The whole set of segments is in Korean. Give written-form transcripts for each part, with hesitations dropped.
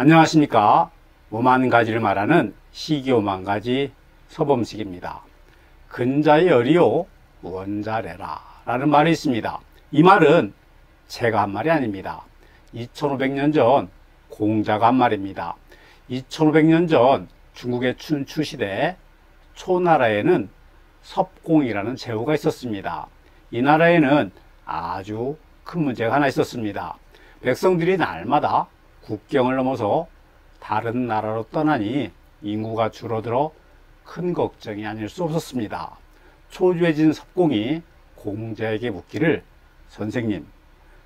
안녕하십니까. 오만 가지를 말하는 시기 오만 가지 서범식입니다. 근자열이요 원자래라 라는 말이 있습니다. 이 말은 제가 한 말이 아닙니다. 2500년 전 공자가 한 말입니다. 2500년 전 중국의 춘추 시대 초나라에는 섭공이라는 제후가 있었습니다. 이 나라에는 아주 큰 문제가 하나 있었습니다. 백성들이 날마다 국경을 넘어서 다른 나라로 떠나니 인구가 줄어들어 큰 걱정이 아닐 수 없었습니다. 초조해진 섭공이 공자에게 묻기를, 선생님,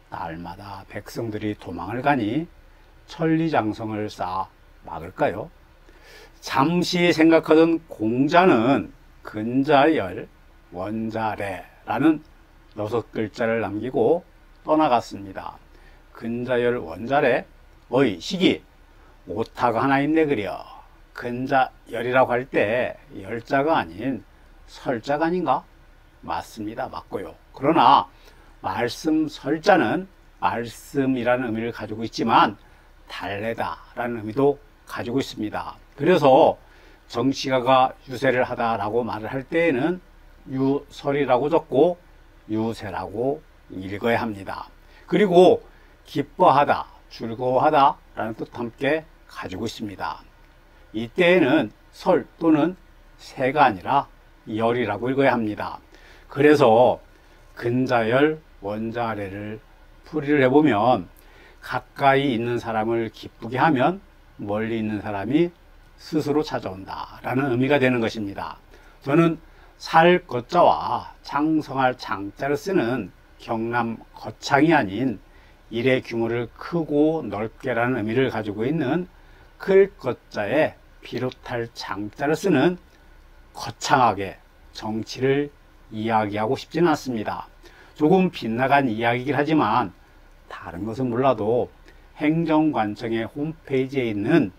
날마다 백성들이 도망을 가니 천리장성을 쌓아 막을까요? 잠시 생각하던 공자는 근자열 원자래라는 6글자를 남기고 떠나갔습니다. 근자열 원자래? 어이 시기, 오타가 하나 있네 그려. 근자열이라고 할 때 열자가 아닌 설자가 아닌가? 맞습니다. 맞고요. 그러나 말씀 설자는 말씀이라는 의미를 가지고 있지만 달래다 라는 의미도 가지고 있습니다. 그래서 정치가가 유세를 하다라고 말을 할 때에는 유설이라고 적고 유세라고 읽어야 합니다. 그리고 기뻐하다, 즐거워하다 라는 뜻 함께 가지고 있습니다. 이때에는 설 또는 세가 아니라 열이라고 읽어야 합니다. 그래서 근자열 원자래를 풀이를 해보면 가까이 있는 사람을 기쁘게 하면 멀리 있는 사람이 스스로 찾아온다 라는 의미가 되는 것입니다. 저는 살 거자와 창성할 창자를 쓰는 경남 거창이 아닌 일의 규모를 크고 넓게라는 의미를 가지고 있는 클 거자에 비롯할 창자를 쓰는 거창하게 정치를 이야기하고 싶지는 않습니다. 조금 빗나간 이야기이긴 하지만 다른 것은 몰라도 행정관청의 홈페이지에 있는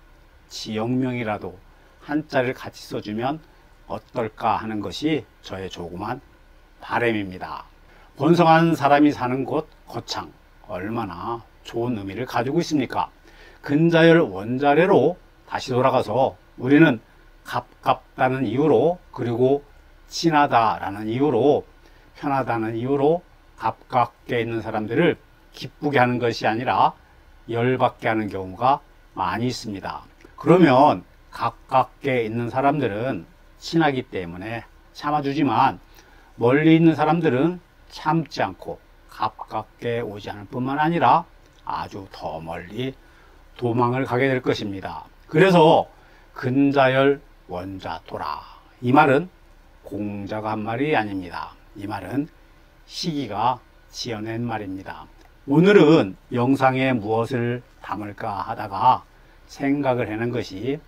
지역명이라도 한자를 같이 써주면 어떨까 하는 것이 저의 조그만 바람입니다. 번성한 사람이 사는 곳 거창, 얼마나 좋은 의미를 가지고 있습니까? 근자열 원자래로 다시 돌아가서 우리는 가깝다는 이유로, 그리고 친하다라는 이유로, 편하다는 이유로 가깝게 있는 사람들을 기쁘게 하는 것이 아니라 열받게 하는 경우가 많이 있습니다. 그러면 가깝게 있는 사람들은 친하기 때문에 참아주지만 멀리 있는 사람들은 참지 않고 가깝게 오지 않을 뿐만 아니라 아주 더 멀리 도망을 가게 될 것입니다. 그래서 근자열 원자토라, 이 말은 공자가 한 말이 아닙니다. 이 말은 시기가 지어낸 말입니다. 오늘은 영상에 무엇을 담을까 하다가 생각을 해낸 것이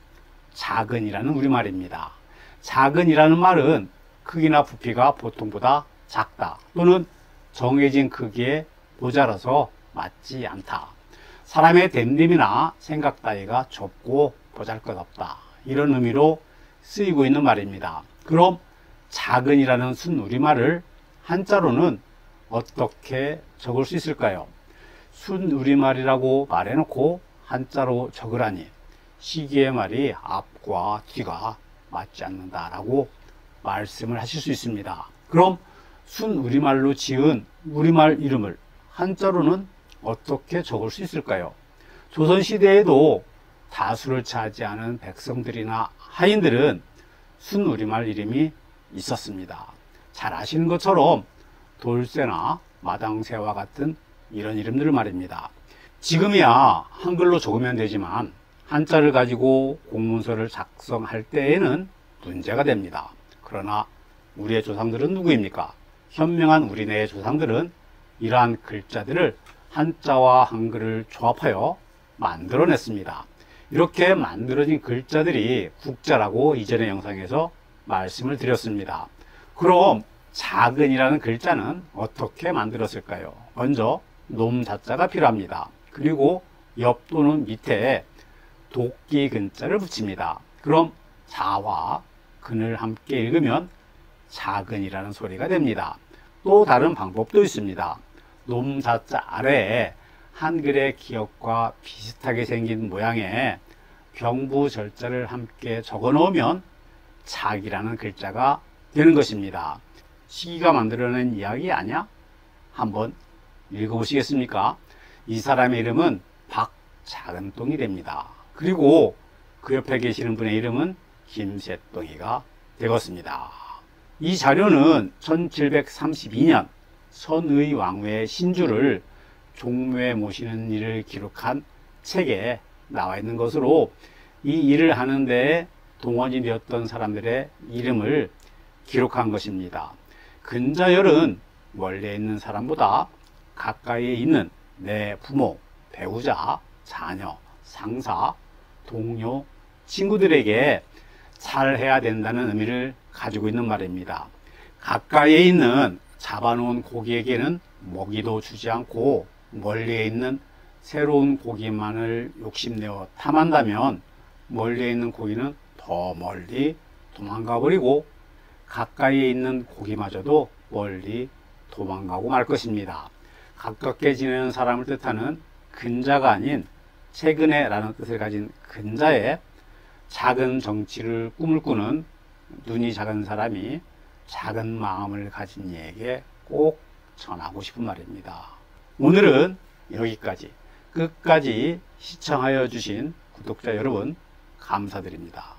작은이라는 우리말입니다. 작은이라는 말은 크기나 부피가 보통보다 작다 또는 정해진 크기에 모자라서 맞지 않다, 사람의 됨됨이나 생각 따위가 좁고 보잘것없다, 이런 의미로 쓰이고 있는 말입니다. 그럼 작은이라는 순우리말을 한자로는 어떻게 적을 수 있을까요? 순우리말이라고 말해놓고 한자로 적으라니 시기의 말이 앞과 뒤가 맞지 않는다라고 말씀을 하실 수 있습니다. 그럼 순우리말로 지은 우리말 이름을 한자로는 어떻게 적을 수 있을까요? 조선시대에도 다수를 차지하는 백성들이나 하인들은 순우리말 이름이 있었습니다. 잘 아시는 것처럼 돌쇠나 마당새와 같은 이런 이름들 말입니다. 지금이야 한글로 적으면 되지만 한자를 가지고 공문서를 작성할 때에는 문제가 됩니다. 그러나 우리의 조상들은 누구입니까? 현명한 우리네의 조상들은 이러한 글자들을 한자와 한글을 조합하여 만들어냈습니다. 이렇게 만들어진 글자들이 국자라고 이전의 영상에서 말씀을 드렸습니다. 그럼 작은이라는 글자는 어떻게 만들었을까요? 먼저 놈자자가 필요합니다. 그리고 옆 또는 밑에 도끼 근자를 붙입니다. 그럼 자와 근을 함께 읽으면 작은이라는 소리가 됩니다. 또 다른 방법도 있습니다. 놈자자 아래에 한글의 기억과 비슷하게 생긴 모양의 병부 절자를 함께 적어 놓으면 착이라는 글자가 되는 것입니다. 시기가 만들어낸 이야기 아니야? 한번 읽어보시겠습니까? 이 사람의 이름은 박작은똥이 됩니다. 그리고 그 옆에 계시는 분의 이름은 김새똥이가 되었습니다. 이 자료는 1732년 선의 왕후의 신주를 종묘에 모시는 일을 기록한 책에 나와 있는 것으로 이 일을 하는 데 동원이 되었던 사람들의 이름을 기록한 것입니다. 근자열은 멀리에 있는 사람보다 가까이에 있는 내 부모, 배우자, 자녀, 상사, 동료, 친구들에게 잘해야 된다는 의미를 가지고 있는 말입니다. 가까이에 있는 잡아놓은 고기에게는 먹이도 주지 않고 멀리에 있는 새로운 고기만을 욕심내어 탐한다면 멀리에 있는 고기는 더 멀리 도망가 버리고 가까이에 있는 고기마저도 멀리 도망가고 말 것입니다. 가깝게 지내는 사람을 뜻하는 근자가 아닌 최근에 라는 뜻을 가진 근자에 작은 정치를 꿈을 꾸는 눈이 작은 사람이 작은 마음을 가진 이에게 꼭 전하고 싶은 말입니다. 오늘은 여기까지. 끝까지 시청하여 주신 구독자 여러분 감사드립니다.